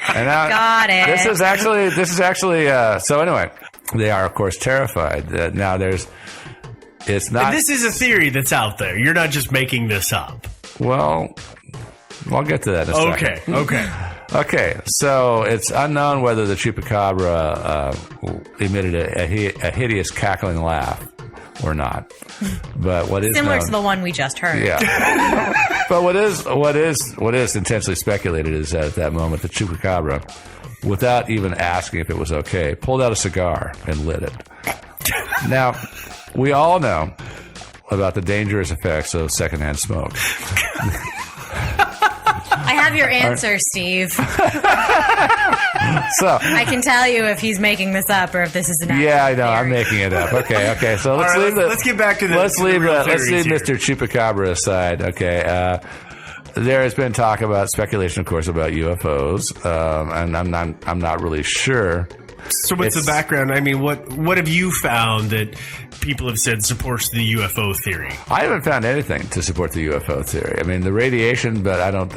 And now, Got it. This is actually. So anyway, they are of course terrified. Now it's not. And this is a theory that's out there. You're not just making this up. Well, I'll get to that in a second. Okay. Okay, so it's unknown whether the chupacabra emitted a hideous cackling laugh or not. But what is similar known, to the one we just heard. yeah. But what is intentionally speculated is that at that moment the chupacabra, without even asking if it was okay, pulled out a cigar and lit it. Now, we all know about the dangerous effects of secondhand smoke. I have your answer, Steve. So I can tell you if he's making this up or if this is an actual yeah, I know. theory. I'm making it up. Okay. So Let's get back to the. Let's leave real let's leave theories here. Mr. Chupacabra aside. Okay. There has been talk about speculation, of course, about UFOs, and I'm not really sure. So what's the background? I mean, what have you found that people have said supports the UFO theory? I haven't found anything to support the UFO theory. I mean, the radiation, but I don't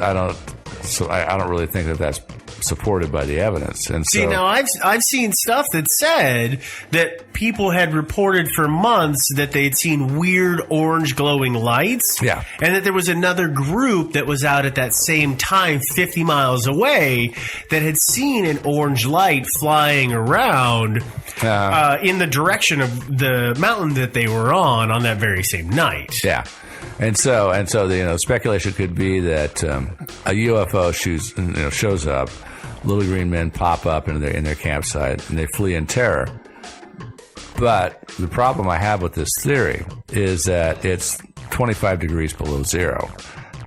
really think that that's supported by the evidence. And See, now I've seen stuff that said that people had reported for months that they had seen weird orange glowing lights. Yeah. And that there was another group that was out at that same time 50 miles away that had seen an orange light flying around in the direction of the mountain that they were on that very same night. Yeah. And so the speculation could be that a UFO shows up, little green men pop up in their campsite, and they flee in terror. But the problem I have with this theory is that it's 25 degrees below zero.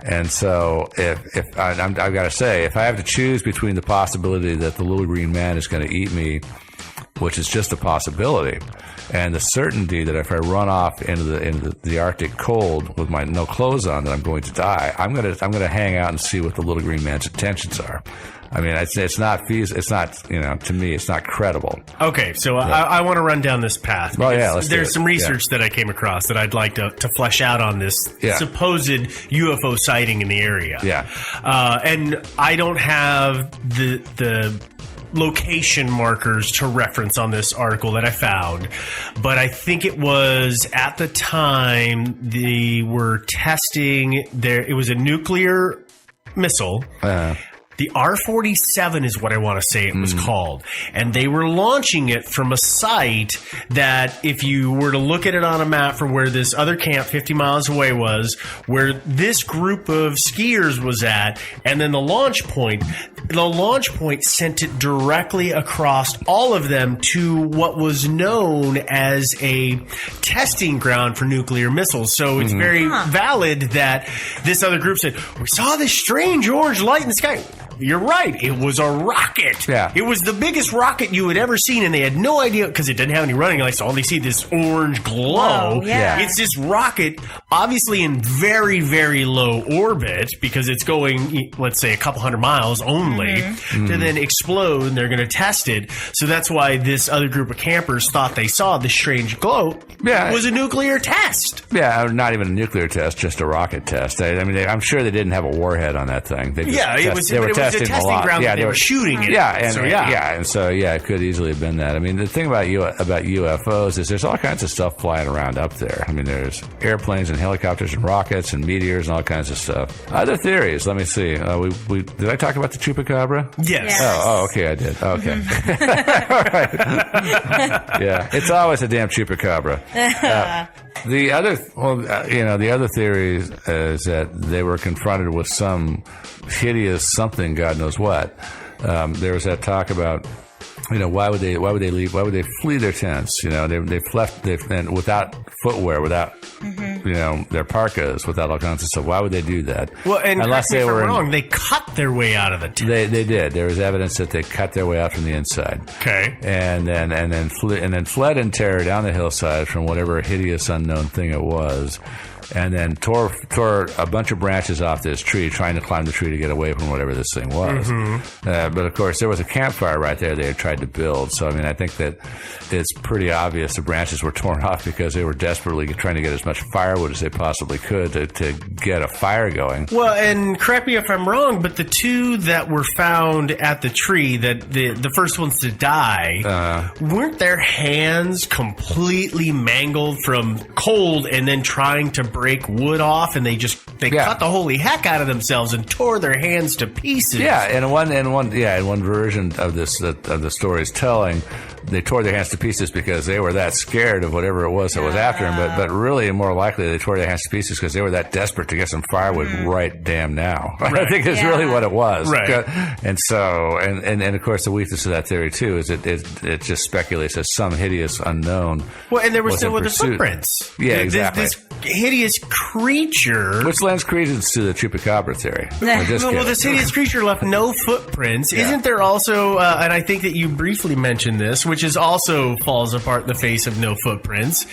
And so I've got to say, if I have to choose between the possibility that the little green man is going to eat me, which is just a possibility, and the certainty that if I run off into the Arctic cold with my no clothes on, that I'm going to die, I'm going to hang out and see what the little green man's intentions are. I mean, it's not feasible. It's not, to me, it's not credible. Okay, so I want to run down this path. Well, yeah, let's do There's it. some research that I came across that I'd like to flesh out on this supposed UFO sighting in the area. Yeah. And I don't have the location markers to reference on this article that I found, but I think it was at the time they were testing it was a nuclear missile. The R-47 is what I want to say it was called. And they were launching it from a site that, if you were to look at it on a map from where this other camp 50 miles away was, where this group of skiers was at, and then the launch point sent it directly across all of them to what was known as a testing ground for nuclear missiles. So it's very valid that this other group said, we saw this strange orange light in the sky. You're right. It was a rocket. Yeah. It was the biggest rocket you had ever seen, and they had no idea because it didn't have any running lights. So all they see this orange glow. Whoa, yeah. It's this rocket, obviously in very, very low orbit because it's going, let's say, a couple hundred miles only to then explode, and they're going to test it. So that's why this other group of campers thought they saw this strange glow. Yeah. Was a nuclear test. Yeah, not even a nuclear test, just a rocket test. I mean, I'm sure they didn't have a warhead on that thing. They just It was a testing ground that they were shooting it. It could easily have been that. I mean, the thing about UFOs is there's all kinds of stuff flying around up there. I mean, there's airplanes and helicopters and rockets and meteors and all kinds of stuff. Other theories. Let me see. Did I talk about the chupacabra? Yes. Oh, okay, I did. Okay. All right. Yeah, it's always a damn chupacabra. The other theory is that they were confronted with some hideous something, God knows what. There was that talk about, why would they leave? Why would they flee their tents? They've without footwear, without their parkas, without all kinds of stuff. Why would they do that? Well, and unless correct me they if I'm were wrong, they cut their way out of the tent. They did. There was evidence that they cut their way out from the inside. Okay. And then fled in terror down the hillside from whatever hideous unknown thing it was. and then tore a bunch of branches off this tree, trying to climb the tree to get away from whatever this thing was. But of course, there was a campfire right there they had tried to build. So I mean, I think that it's pretty obvious the branches were torn off because they were desperately trying to get as much firewood as they possibly could to get a fire going. Well, and correct me if I'm wrong, but the two that were found at the tree, that the first ones to die, weren't their hands completely mangled from cold and then trying to break wood off, and they cut the holy heck out of themselves and tore their hands to pieces. Yeah, and one version of this of the story's telling, they tore their hands to pieces because they were that scared of whatever it was that was after them. But really, more likely, they tore their hands to pieces because they were that desperate to get some firewood right damn now. Right. I think it's really what it was. Right. And so, and of course, the weakness of that theory too is it just speculates that some hideous unknown. Well, and there were was still in the pursuit. footprints. Yeah, exactly. This hideous creature. Which lends credence to the chupacabra theory. Well, this hideous creature left no footprints. Yeah. Isn't there also, and I think that you briefly mentioned this, which is also falls apart in the face of no footprints,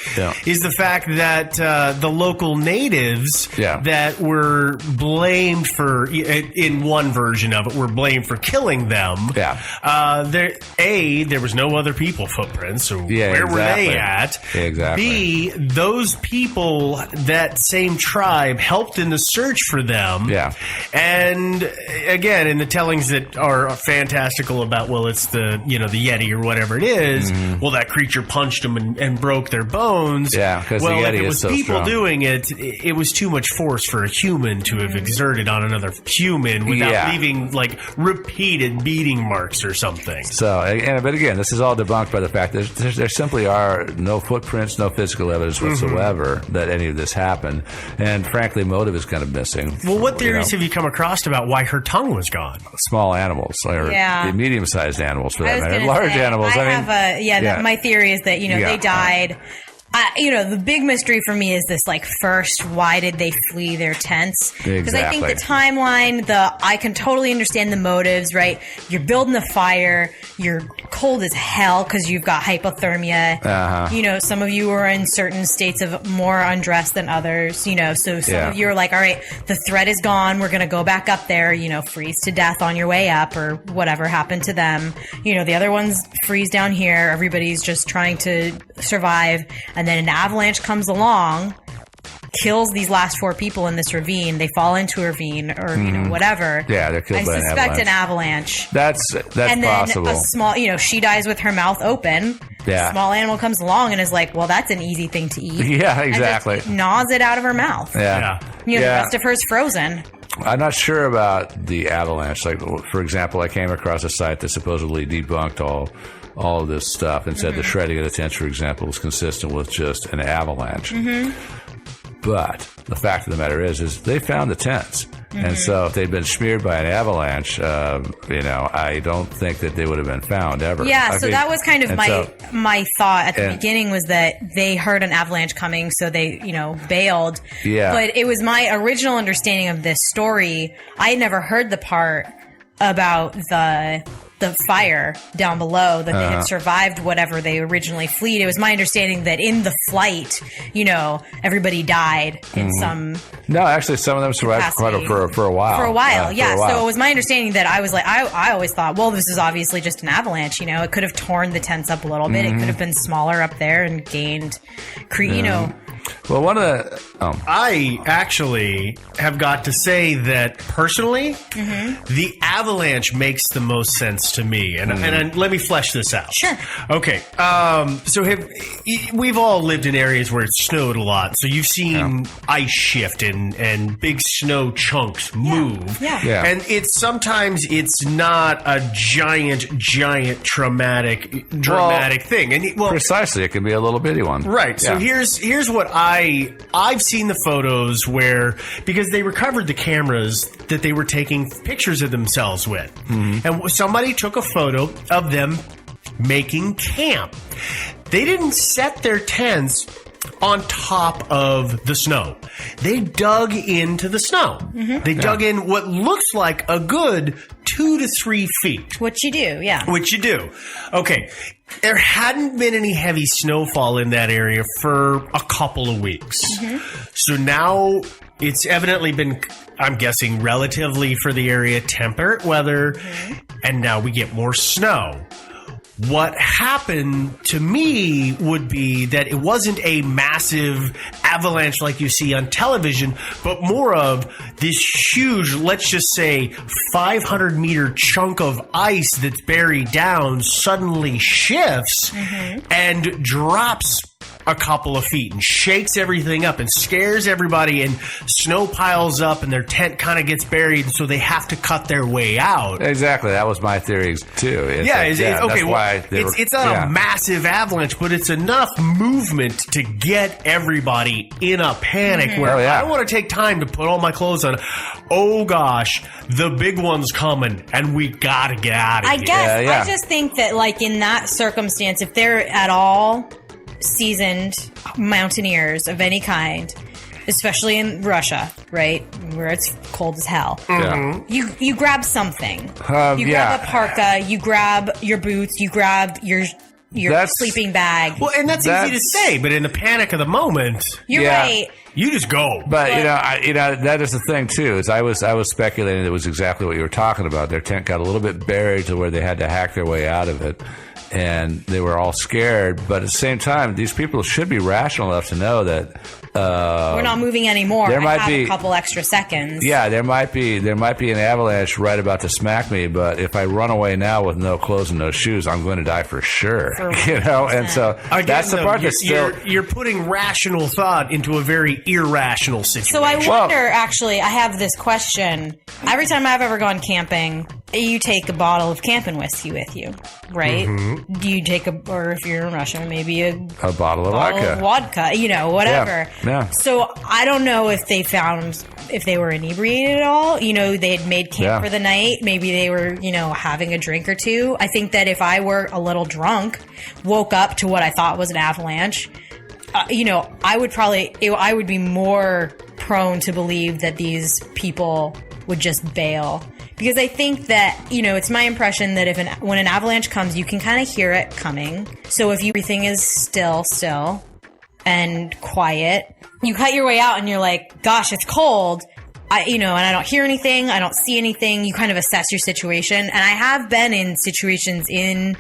is the fact that the local natives that were blamed for, in one version of it, were blamed for killing them. There was no other people footprints, so where were they at? Exactly. B, those people, that same tribe, helped in the search for them. Yeah. And again, in the tellings that are fantastical about, well, it's the Yeti or whatever it is, well, that creature punched them and broke their bones. Yeah, because well, the Yeti if it was is so people strong. doing it, it was too much force for a human to have exerted on another human without leaving like repeated beating marks or something. So, but again, this is all debunked by the fact that there simply are no footprints, no physical evidence whatsoever that any of this happened, and frankly, motive is kind of missing. Well, what theories have you come across about why her tongue was gone? Small animals, or medium-sized animals, for that matter. Large animals. My theory is that they died. The big mystery for me is this, like, first, why did they flee their tents? Because I think the timeline, I can totally understand the motives, right? You're building a fire, you're cold as hell because you've got hypothermia. Some of you are in certain states of more undressed than others, so some of you are like, all right, the threat is gone, we're going to go back up there, freeze to death on your way up or whatever happened to them. The other ones freeze down here, everybody's just trying to survive. And then an avalanche comes along, kills these last 4 people in this ravine. They fall into a ravine or whatever. Yeah, they're killed by an avalanche. I suspect an avalanche. That's and possible. Then a small, she dies with her mouth open. Yeah. A small animal comes along and is like, well, that's an easy thing to eat. Yeah, exactly. And just gnaws it out of her mouth. Yeah. The rest of her is frozen. I'm not sure about the avalanche. Like, for example, I came across a site that supposedly debunked all of this stuff and said the shredding of the tents, for example, was consistent with just an avalanche. But the fact of the matter is they found the tents. And so if they'd been smeared by an avalanche, I don't think that they would have been found ever. Yeah, that was kind of my thought at the beginning, was that they heard an avalanche coming, so they, bailed. Yeah. But it was my original understanding of this story. I had never heard the part about the fire down below, that they had survived whatever they originally fled. It was my understanding that in the flight, everybody died in some... No, actually, some of them survived for a while. For a while, yeah. So it was my understanding that I was like, I always thought, well, this is obviously just an avalanche. It could have torn the tents up a little bit. It could have been smaller up there and gained, Well, one of the... I actually have got to say that personally, the avalanche makes the most sense to me. And let me flesh this out. Sure. Okay. So we've all lived in areas where it's snowed a lot. So you've seen ice shift and big snow chunks move. Yeah. And sometimes it's not a giant dramatic thing. And precisely, it can be a little bitty one. Right. So here's what I've seen the photos where, because they recovered the cameras that they were taking pictures of themselves with, and somebody took a photo of them making camp. They didn't set their tents on top of the snow. They dug into the snow. They dug in what looks like a good 2 to 3 feet. Which you do, yeah. Which you do. Okay. There hadn't been any heavy snowfall in that area for a couple of weeks. So now it's evidently been, I'm guessing, relatively for the area temperate weather, and now we get more snow. What happened to me would be that it wasn't a massive avalanche like you see on television, but more of this huge, let's just say 500-meter chunk of ice that's buried down suddenly shifts and drops a couple of feet and shakes everything up and scares everybody, and snow piles up and their tent kind of gets buried, so they have to cut their way out. Exactly. That was my theory too. Okay. That's why it's not a massive avalanche, but it's enough movement to get everybody in a panic where I don't want to take time to put all my clothes on. Oh gosh, the big one's coming and we gotta get out of here. I guess I just think that, like, in that circumstance, if they're at all seasoned mountaineers of any kind, especially in Russia, right, where it's cold as hell, you grab something. You grab a parka, you grab your boots, you grab your sleeping bag. Well, and that's easy to say, but in the panic of the moment, you're right. You just go. But you know that is the thing too. Is I was speculating it was exactly what you were talking about. Their tent got a little bit buried to where they had to hack their way out of it. And they were all scared, but at the same time, these people should be rational enough to know that we're not moving anymore. There might be a couple extra seconds. Yeah, there might be an avalanche right about to smack me, but if I run away now with no clothes and no shoes, I'm going to die for sure. And so that's the part that's still you're putting rational thought into a very irrational situation. So I wonder, actually, I have this question. Every time I've ever gone camping, you take a bottle of camping whiskey with you, right? Do you take or if you're in Russia, maybe a bottle of vodka, whatever. Yeah. So I don't know if they were inebriated at all. They had made camp for the night. Maybe they were, having a drink or two. I think that if I were a little drunk, woke up to what I thought was an avalanche, I would be more prone to believe that these people would just bail. Because I think that, it's my impression that when an avalanche comes, you can kind of hear it coming. So if everything is still and quiet, you cut your way out and you're like, gosh, it's cold. And I don't hear anything. I don't see anything. You kind of assess your situation. And I have been in situations in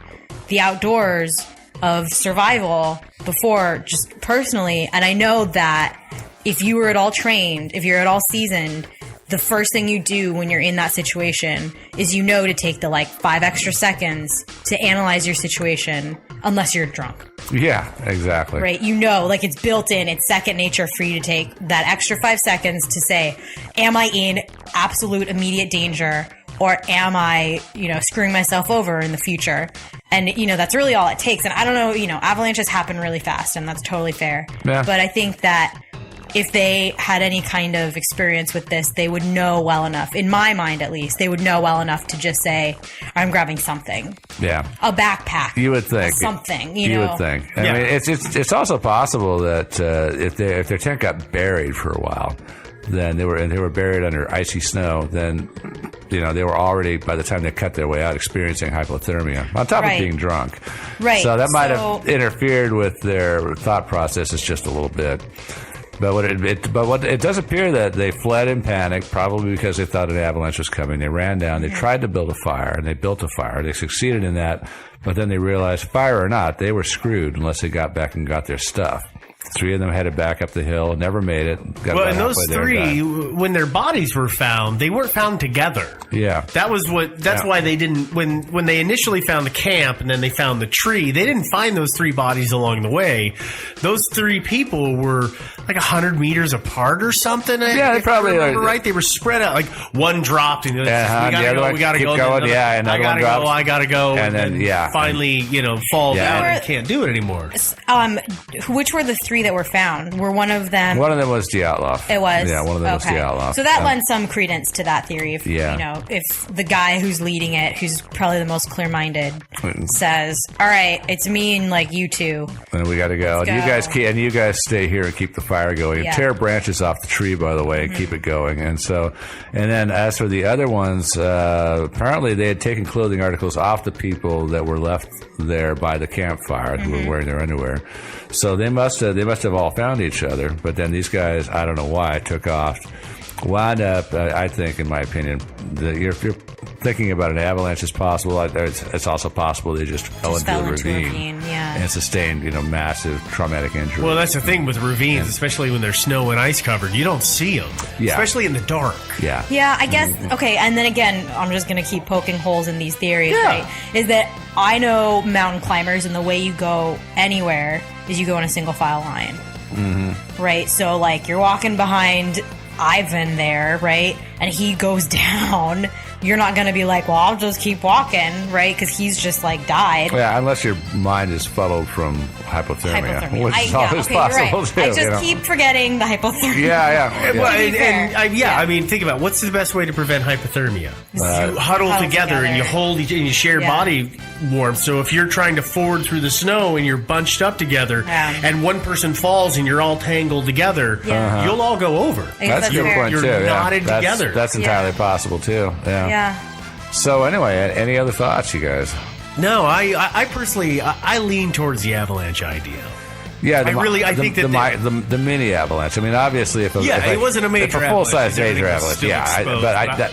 the outdoors of survival before, just personally. And I know that if you were at all trained, if you're at all seasoned, the first thing you do when you're in that situation is to take the 5 extra seconds to analyze your situation, unless you're drunk. Yeah, exactly. Right? It's built in. It's second nature for you to take that extra 5 seconds to say, am I in absolute immediate danger, or am I, screwing myself over in the future? And, that's really all it takes. And I don't know, avalanches happen really fast, and that's totally fair. Yeah. But I think that if they had any kind of experience with this, they would know well enough, in my mind at least, they would know well enough to just say, I'm grabbing something. Yeah. A backpack. You would think. Something, you would think. I mean, it's also possible that if their tent got buried for a while, then they were buried under icy snow, then they were already, by the time they cut their way out, experiencing hypothermia on top of being drunk. Right. So that might have interfered with their thought processes just a little bit. But what it does appear that they fled in panic, probably because they thought an avalanche was coming. They ran down. They tried to build a fire, and they built a fire. They succeeded in that, but then they realized, fire or not, they were screwed unless they got back and got their stuff. 3 of them headed back up the hill, never made it. And those 3, when their bodies were found, they weren't found together. Yeah. That's why they didn't, when they initially found the camp and then they found the tree, they didn't find those 3 bodies along the way. Those 3 people were 100 meters apart or something. Yeah, they probably are. Right? They were spread out. One dropped and we gotta go. Going, and I gotta go. And then, finally, fall down and can't do it anymore. Which were the 3 three that were found, were one of them... One of them was Dyatlov. It was? Yeah, one of them was Dyatlov. So that lends some credence to that theory. If, if the guy who's leading it, who's probably the most clear-minded, says, all right, it's me and, like, you two. And we got to go. And you guys stay here and keep the fire going. And tear branches off the tree, by the way, and keep it going. And then as for the other ones, apparently they had taken clothing articles off the people that were left there by the campfire who were wearing their underwear. So they must have all found each other. But then these guys, I don't know why, took off. Wound up, I think, in my opinion, if you're thinking about an avalanche as possible, it's also possible they just fell into a ravine and sustained, massive traumatic injury. Well, that's the thing with ravines, especially when they're snow and ice covered. You don't see them, especially in the dark. Yeah. Yeah, I guess, okay, and then again, I'm just going to keep poking holes in these theories, right? Is that I know mountain climbers, and the way you go anywhere is you go in a single file line. Mm-hmm. Right? So, like, you're walking behind Ivan there, right? And he goes down. You're not going to be like, well, I'll just keep walking, right? Because he's just, like, died. Yeah, unless your mind is fuddled from hypothermia. Which is always possible, too. I just keep forgetting the hypothermia. Yeah. Well, I mean, think about it. What's the best way to prevent hypothermia? You huddle together and you hold and you share body warmth. So if you're trying to ford through the snow and you're bunched up together and one person falls and you're all tangled together, you'll all go over. That's a good point, too. You're knotted together. That's entirely possible, too. Yeah. So anyway, any other thoughts, you guys? No, I personally, I lean towards the avalanche idea. Yeah, I think the mini avalanche. I mean, obviously, if it wasn't a major full-size major avalanche,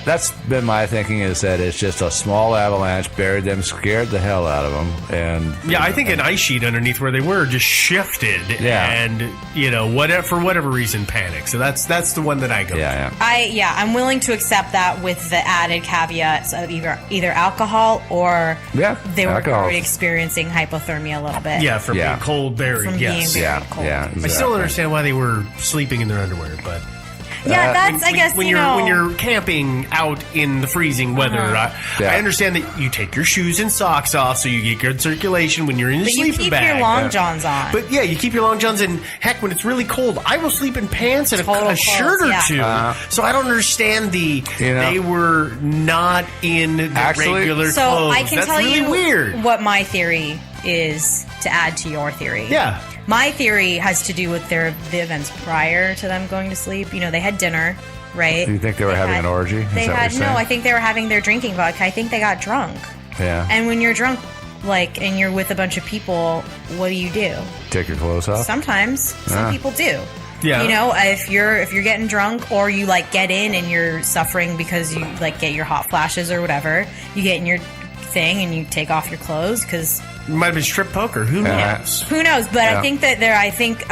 that's been my thinking, is that it's just a small avalanche, buried them, scared the hell out of them, and I think an ice sheet underneath where they were just shifted, and for whatever reason panicked. So that's the one that I go. I'm willing to accept that with the added caveats of either alcohol or they were already experiencing hypothermia a little bit. Yeah, from being cold buried. Cold. Exactly. I still don't understand why they were sleeping in their underwear, but that's I guess when you're camping out in the freezing weather, I understand that you take your shoes and socks off so you get good circulation when you're in the sleeping bag. You keep your long johns on. But you keep your long johns, and heck, when it's really cold, I will sleep in pants and a shirt or two. So I don't understand they were not in the regular clothes. So I can That's tell really you weird. What my theory is to add to your theory. Yeah. My theory has to do with the events prior to them going to sleep. They had dinner, right? Do you think they were having an orgy? I think they were having their drinking vodka. I think they got drunk. Yeah. And when you're drunk, and you're with a bunch of people, what do? Take your clothes off? Sometimes. Some people do. Yeah. If you're getting drunk, or you get in and you're suffering because you get your hot flashes or whatever, you get in your thing and you take off your clothes because it might have been strip poker. Who knows? Who knows? But I think that I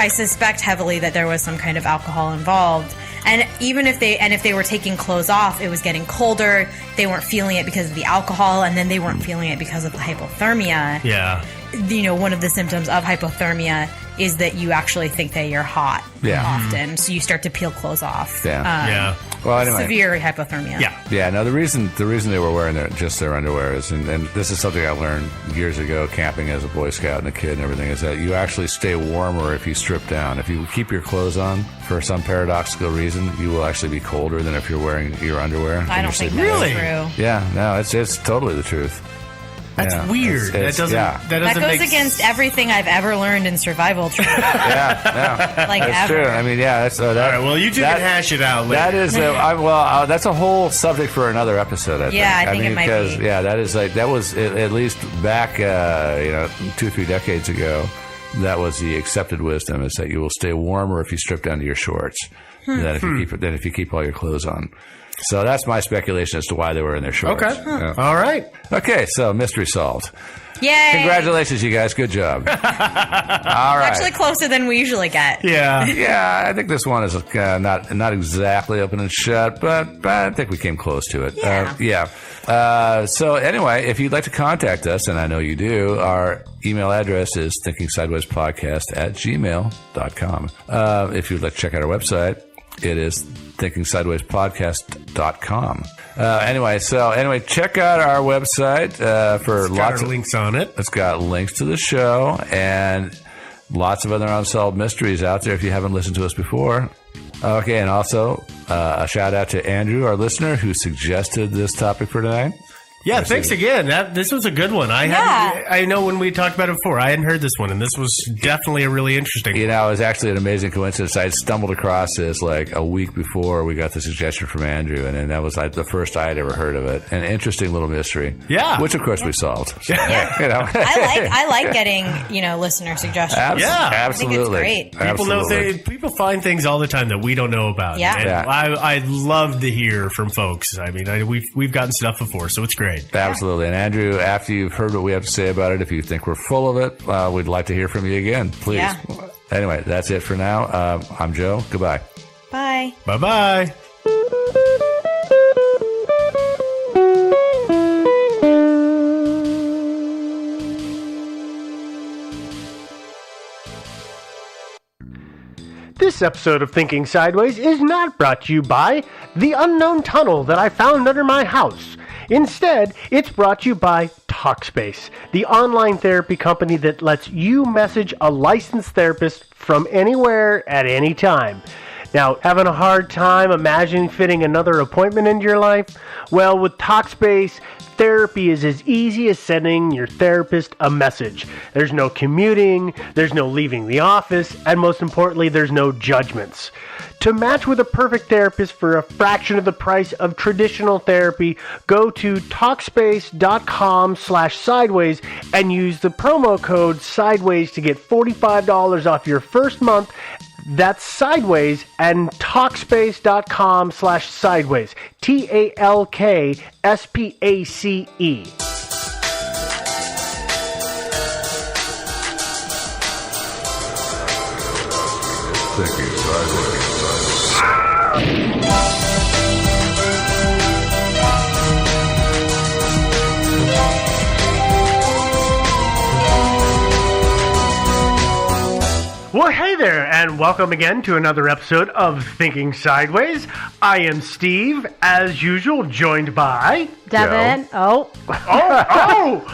suspect heavily that there was some kind of alcohol involved. And even if they were taking clothes off, it was getting colder. They weren't feeling it because of the alcohol, and then they weren't feeling it because of the hypothermia. Yeah. One of the symptoms of hypothermia is that you actually think that you're hot often, so you start to peel clothes off. Well, anyway, severe hypothermia. Yeah. No, the reason they were wearing their underwear is, and this is something I learned years ago, camping as a Boy Scout and a kid and everything, is that you actually stay warmer if you strip down. If you keep your clothes on for some paradoxical reason, you will actually be colder than if you're wearing your underwear. I don't think that's true. Yeah, no, it's totally the truth. That's weird. That goes against everything I've ever learned in survival training. That's true. I mean, all right, well, you two can hash it out later. That is, that's a whole subject for another episode. I think. I think it might be. That is that was at least back, 2-3 decades ago. That was the accepted wisdom, is that you will stay warmer if you strip down to your shorts than if you keep all your clothes on. So that's my speculation as to why they were in their shorts. Okay. All right. Okay, so mystery solved. Yay! Congratulations, you guys. Good job. All right. Actually closer than we usually get. Yeah. Yeah, I think this one is not exactly open and shut, but I think we came close to it. So anyway, if you'd like to contact us, and I know you do, our email address is thinkingsidewayspodcast@gmail.com. If you'd like to check out our website, it is thinkingsidewayspodcast.com. Anyway, check out our website for lots of links on it. It's got links to the show, and lots of other unsolved mysteries out there if you haven't listened to us before. Okay, and also a shout out to Andrew, our listener, who suggested this topic for tonight. Yeah, thanks again. This was a good one. I know when we talked about it before, I hadn't heard this one, and this was definitely a really interesting one. You know, it was actually an amazing coincidence. I stumbled across this like a week before we got the suggestion from Andrew, and then that was like the first I had ever heard of it. An interesting little mystery. Yeah. Which, of course, we solved. So, yeah. You know. I like getting, listener suggestions. Yeah, absolutely. I think it's great. People find things all the time that we don't know about. Yeah. And I love to hear from folks. I mean, we've gotten stuff before, so it's great. Absolutely. And Andrew, after you've heard what we have to say about it, if you think we're full of it, we'd like to hear from you again. Please. Yeah. Anyway, that's it for now. I'm Joe. Goodbye. Bye. Bye-bye. This episode of Thinking Sideways is not brought to you by the unknown tunnel that I found under my house. Instead, it's brought to you by Talkspace, the online therapy company that lets you message a licensed therapist from anywhere at any time. Now, having a hard time imagining fitting another appointment into your life? Well, with Talkspace, therapy is as easy as sending your therapist a message. There's no commuting, there's no leaving the office, and most importantly, there's no judgments. To match with a perfect therapist for a fraction of the price of traditional therapy, go to Talkspace.com/sideways and use the promo code SIDEWAYS to get $45 off your first month. That's Sideways and Talkspace.com/sideways. TALKSPACE. Thinking Sideways. Well, hey there, and welcome again to another episode of Thinking Sideways. I am Steve, as usual, joined by... Devin. Oh!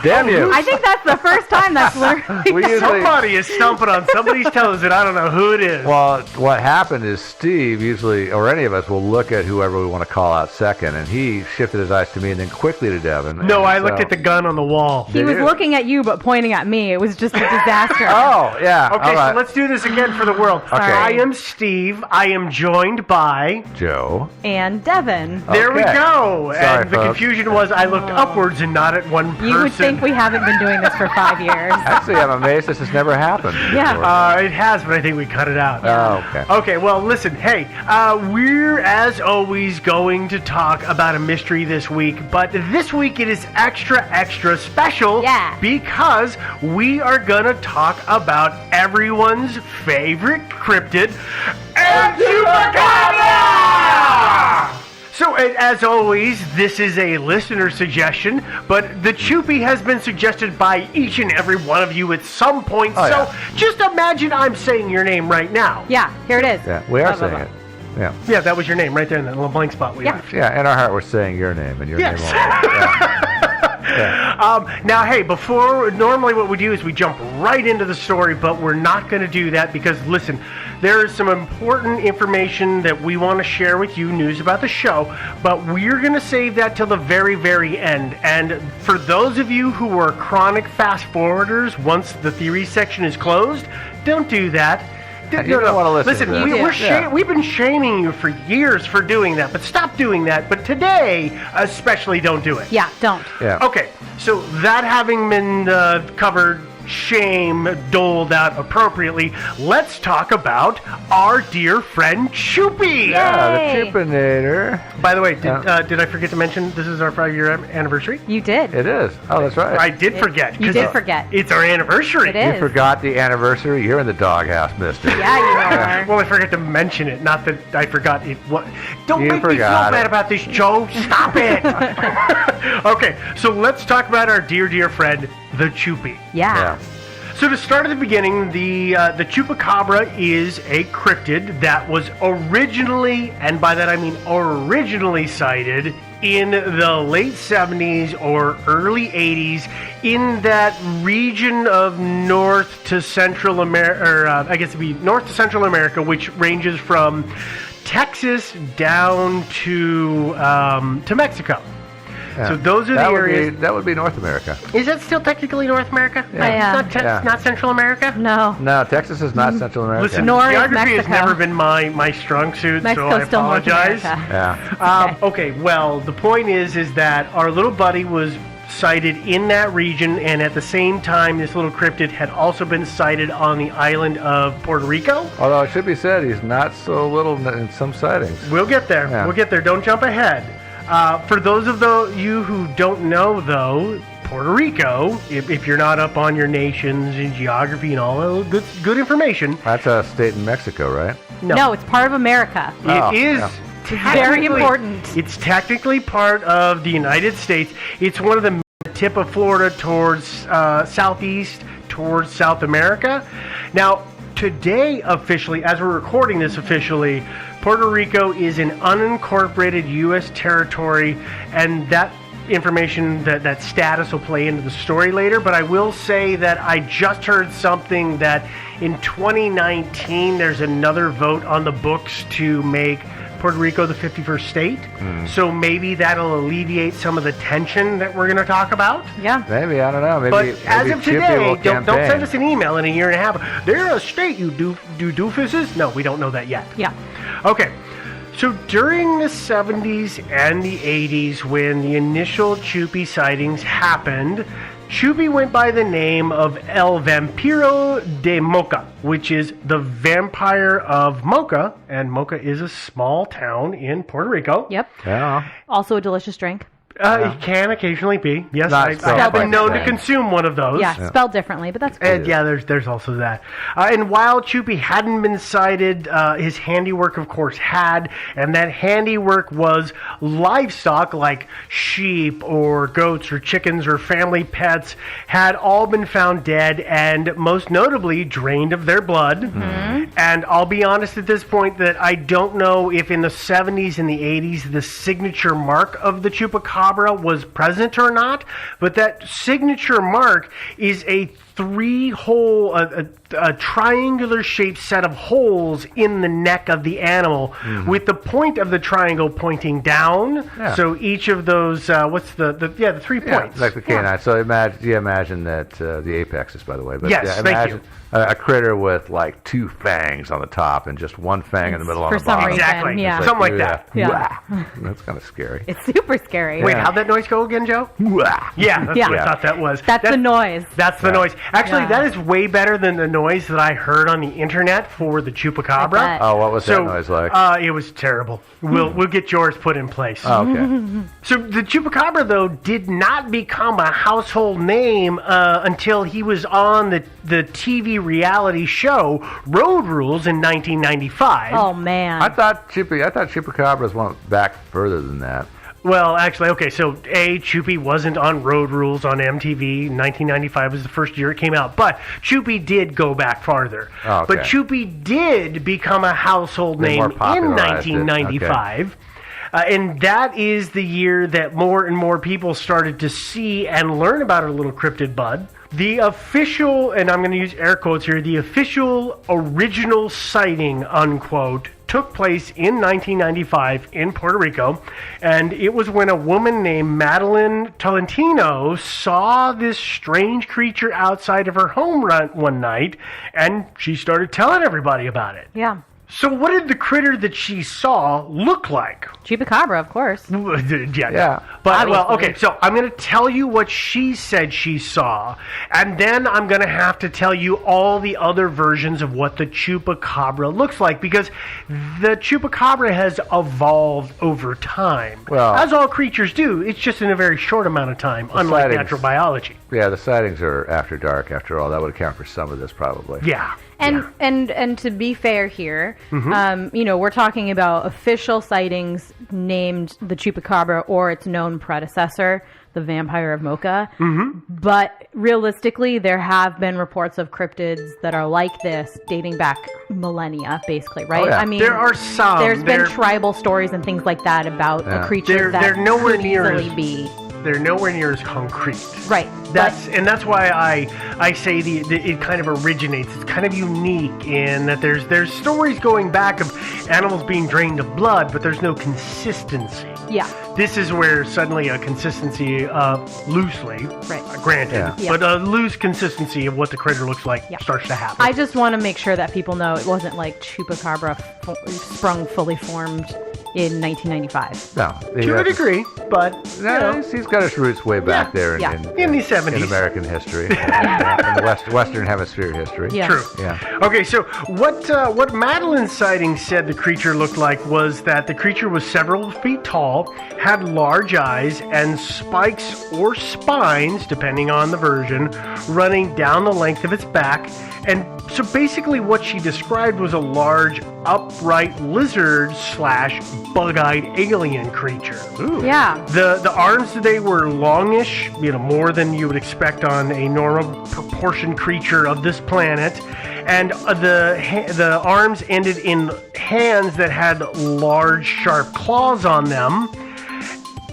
Damn you. I think that's the first time that's literally... Somebody is stomping on somebody's toes, and I don't know who it is. Well, what happened is Steve usually, or any of us, will look at whoever we want to call out second, and he shifted his eyes to me and then quickly to Devin. No, I looked at the gun on the wall. He was looking at you, but pointing at me. It was just a disaster. Oh, yeah. Okay, so let's do this again for the world. Okay. I am Steve. I am joined by... Joe. And Devin. There we go. Sorry, and the folks. confusion was I looked upwards and not at one person. You would think we haven't been doing this for 5 years. Actually, I'm amazed this has never happened. Yeah. before. It has, but I think we cut it out. Oh, okay. Okay, well, listen, hey, we're, as always, going to talk about a mystery this week, but this week it is extra special because we are going to talk about everyone's favorite cryptid, Chupacabra! So, as always, this is a listener suggestion, but the Chupi has been suggested by each and every one of you at some point, just imagine I'm saying your name right now. Yeah, here it is. Yeah, we are saying it. Yeah. Yeah, that was your name right there in that little blank spot we left. Yeah, in our heart, we're saying your name and your name only. Now, hey, normally what we do is we jump right into the story, but we're not going to do that because, listen, there is some important information that we want to share with you, news about the show, but we're going to save that till the very, very end. And for those of you who are chronic fast forwarders, once the theory section is closed, don't do that. You don't want to listen to that. We've been shaming you for years for doing that, but stop doing that. But today, especially, don't do it. Yeah, don't. Yeah. Okay, so that having been covered, shame doled out appropriapritely, let's talk about our dear friend Chupi. Yeah, the Chupinator. By the way, did I forget to mention this is our 5-year anniversary? You did. It is. Oh, that's right. I did forget. You did forget. It's our anniversary. It is. You forgot the anniversary. You're in the doghouse, mister. Yeah, you are. Well, I forgot to mention it. Not that I forgot it. What? Don't You make me feel forgot bad it. about this, Joe. Stop it. Okay, so let's talk about our dear friend, the Chupi. Yeah. So to start at the beginning, the Chupacabra is a cryptid that was originally, and by that I mean originally, sighted in the late 70s or early 80s in that region of North to Central America, or I guess it'd be North to Central America, which ranges from Texas down to Mexico. Yeah. So those are the areas. That would be North America. Is that still technically North America? Yeah. It's not Central America? No. No, Texas is not Central America. Listen, Nor is geography has Mexico. never been my strong suit, Mexico's so I still North apologize. America. Yeah. Okay, well, the point is that our little buddy was sighted in that region, and at the same time, this little cryptid had also been sighted on the island of Puerto Rico. Although it should be said, he's not so little in some sightings. We'll get there. Yeah. We'll get there. Don't jump ahead. For those of you who don't know, though, Puerto Rico, if you're not up on your nations and geography and all that good information. That's a state in Mexico, right? No, it's part of America. It is. Yeah. Very important. It's technically part of the United States. It's one of the tip of Florida towards southeast, towards South America. Now, today, officially, as we're recording this officially, Puerto Rico is an unincorporated U.S. territory, and that information, that status will play into the story later. But I will say that I just heard something that in 2019, there's another vote on the books to make Puerto Rico the 51st state. So maybe that'll alleviate some of the tension that we're going to talk about. Yeah. Maybe, I don't know. Maybe, But as maybe of Chippy today, will don't campaign. send us an email in a year and a half. They're a state, you do doofuses? No, we don't know that yet. Yeah. Okay. So during the 70s and the 80s, when the initial Chupi sightings happened, Chupi went by the name of El Vampiro de Mocha, which is the vampire of Mocha, and Mocha is a small town in Puerto Rico. Yep. Yeah. Also a delicious drink. It can occasionally be. Yes, Not I spelled have been like known that. to consume one of those. Yeah, spelled differently, but that's good. And yeah, there's also that. And while Chupi hadn't been sighted, his handiwork, of course, had, and that handiwork was livestock like sheep or goats or chickens or family pets had all been found dead and most notably drained of their blood. Mm-hmm. And I'll be honest at this point that I don't know if in the 70s and the 80s the signature mark of the chupacabra was present or not, but that signature mark is a three-hole, a triangular-shaped set of holes in the neck of the animal, with the point of the triangle pointing down. Yeah. So each of those, the 3 points, like the canine. So imagine that the apex is, by the way. But Yes, thank imagine you. A critter with like two fangs on the top and just one fang in the middle on For the some bottom. reason, Exactly. yeah. It's Something like that. Yeah. Wah. That's kind of scary. It's super scary. Wait, how'd that noise go again, Joe? Wah. Yeah, that's Yeah. what I thought that was. That's the noise. That's the noise. Actually, Yeah. that is way better than the noise that I heard on the internet for the chupacabra. I bet. Oh, what was that So, noise like? It was terrible. We'll get yours put in place. Oh, okay. So the chupacabra, though, did not become a household name until he was on the TV reality show Road Rules in 1995. Oh man. I thought chupacabras went back further than that. Well, actually, okay, so Chupi wasn't on Road Rules on MTV. 1995 was the first year it came out. But Chupi did go back farther. Oh, okay. But Chupi did become a household They name more in popularized it. 1995. And that is the year that more and more people started to see and learn about our little cryptid bud. The official, and I'm going to use air quotes here, the official original sighting, unquote, took place in 1995 in Puerto Rico, and it was when a woman named Madeline Tolentino saw this strange creature outside of her home one night, and she started telling everybody about it. yeah. So what did the critter that she saw look like? Chupacabra, of course. Yeah. But, well, Obviously. okay, so I'm going to tell you what she said she saw, and then I'm going to have to tell you all the other versions of what the chupacabra looks like, because the chupacabra has evolved over time. Well- as all creatures do, it's just in a very short amount of time, unlike sightings- natural biology. Yeah, the sightings are after dark, after all. That would account for some of this, probably. Yeah. And to be fair here, we're talking about official sightings named the Chupacabra or its known predecessor, the Vampire of Mocha. Mm-hmm. But realistically, there have been reports of cryptids that are like this dating back millennia, basically, right? Oh, yeah. I mean, There are some. There's been There- tribal stories and things like that about Yeah. a creature that They're nowhere could near easily as- be. they're nowhere near as concrete. Right. That's why I say it kind of originates. It's kind of unique in that there's stories going back of animals being drained of blood, but there's no consistency. Yeah. This is where suddenly a consistency, loosely, granted, but a loose consistency of what the critter looks like starts to happen. I just want to make sure that people know it wasn't like Chupacabra sprung fully formed in 1995. No. To a degree, but he's got his roots way back there in the 70s. In American history. In the Western Hemisphere history. Yeah. True. Yeah. Okay, so what Madeline's sighting said the creature looked like was that the creature was several feet tall, had large eyes, and spikes or spines, depending on the version, running down the length of its back. And so basically what she described was a large, upright lizard / bug-eyed alien creature. Ooh. Yeah. The arms, they were longish, more than you would expect on a normal proportioned creature of this planet. And the arms ended in hands that had large, sharp claws on them.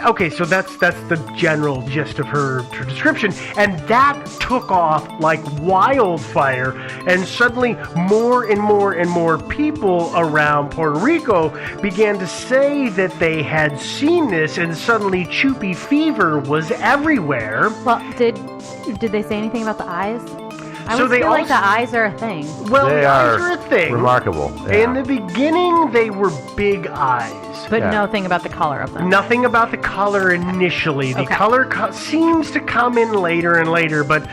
Okay, so that's the general gist of her description, and that took off like wildfire, and suddenly more and more and more people around Puerto Rico began to say that they had seen this, and suddenly Chupi fever was everywhere. Well, did they say anything about the eyes? I So would they feel like also- the eyes are a thing. Well, They the eyes are are a thing. remarkable. In the beginning, they were big eyes. But Yeah. nothing about the color of them. Nothing about the color initially. The Okay. color seems to come in later and later, but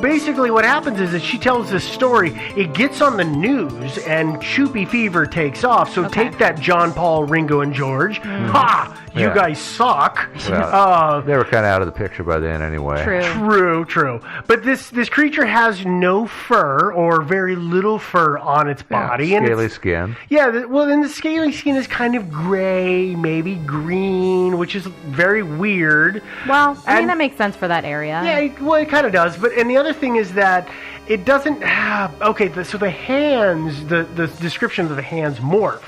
basically what happens is that she tells this story, it gets on the news, and Chupi fever takes off. So take that, John Paul, Ringo, and George. Ha! You Yeah. guys suck. Well, they were kind of out of the picture by then anyway. True. But this creature has no fur or very little fur on its body. Yeah, and scaly it's- skin. Yeah, then the scaly skin is kind of gray, maybe green, which is very weird. Well, I mean, And- that makes sense for that area. Yeah, it kind of does. And the other thing is that it doesn't have... Okay, so the hands, the description of the hands morph.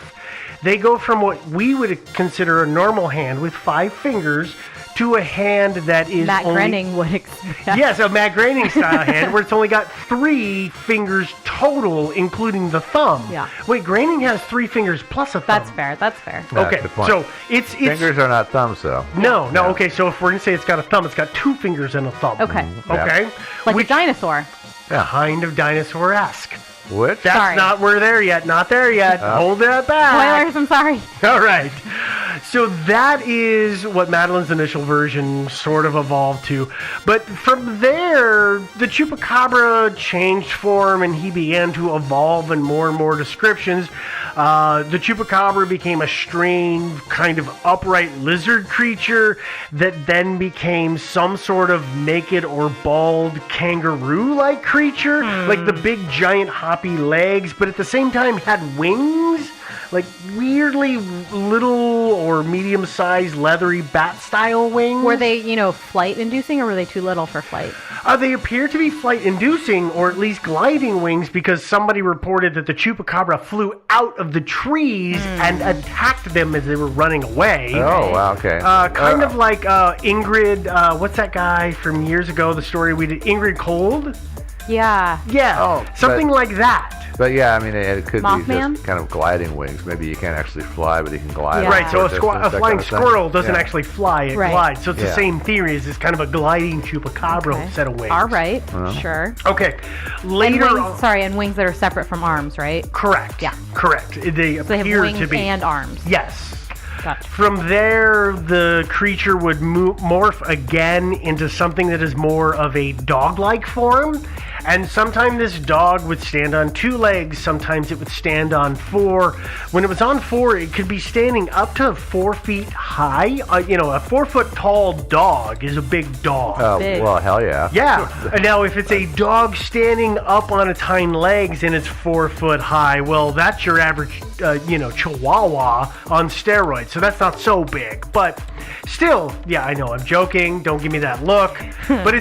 They go from what we would consider a normal hand with 5 fingers to a hand that is Matt only... Groening would expect. Yes, a Matt Groening style hand where it's only got 3 fingers total, including the thumb. Yeah. Wait, Groening has 3 fingers plus a thumb. That's fair. Yeah, Okay, good point. so it's Fingers are not thumbs, though. No. Okay, so if we're gonna say it's got a thumb, it's got 2 fingers and a thumb. Okay. Okay. Like Which a dinosaur. kind of dinosaur-esque. Which? That's Sorry. not we're there yet. Not there yet. Hold that back. Spoilers, I'm sorry. All right. So that is what Madeline's initial version sort of evolved to. But from there, the Chupacabra changed form and he began to evolve in more and more descriptions. The Chupacabra became a strange, kind of upright lizard creature that then became some sort of naked or bald kangaroo-like creature, like the big giant hoppy legs, but at the same time had wings. Like weirdly little or medium-sized leathery bat-style wings. Were they, flight-inducing, or were they too little for flight? They appear to be flight-inducing, or at least gliding wings, because somebody reported that the Chupacabra flew out of the trees and attacked them as they were running away. Oh, wow, okay. Kind of like Ingrid, what's that guy from years ago, the story we did, Ingrid Cold? Yeah. Yeah, Oh, something like that. But yeah, I mean, it could be Mothman? just kind of gliding wings. Maybe you can't actually fly, but you can glide. Yeah. Right, so a Distance, that flying kind of thing. squirrel doesn't Yeah. actually fly, it Right. glides. So it's the Yeah. same theory as this kind of a gliding Chupacabra Okay. set of wings. All right. Sure. Okay, And later wings, on... sorry, and wings that are separate from arms, right? Correct. Yeah. Correct. They So they have appear wings to be. and arms. Yes. Gotcha. From there, the creature would morph again into something that is more of a dog-like form. And sometimes this dog would stand on 2 legs, sometimes it would stand on 4. When it was on 4, it could be standing up to 4 feet high. A 4-foot tall dog is a big dog. Oh, Big. well, hell yeah. Yeah. Now, if it's a dog standing up on its hind legs and it's 4 foot high, well, that's your average, Chihuahua on steroids. So that's not so big. But still, yeah, I know I'm joking. Don't give me that look. But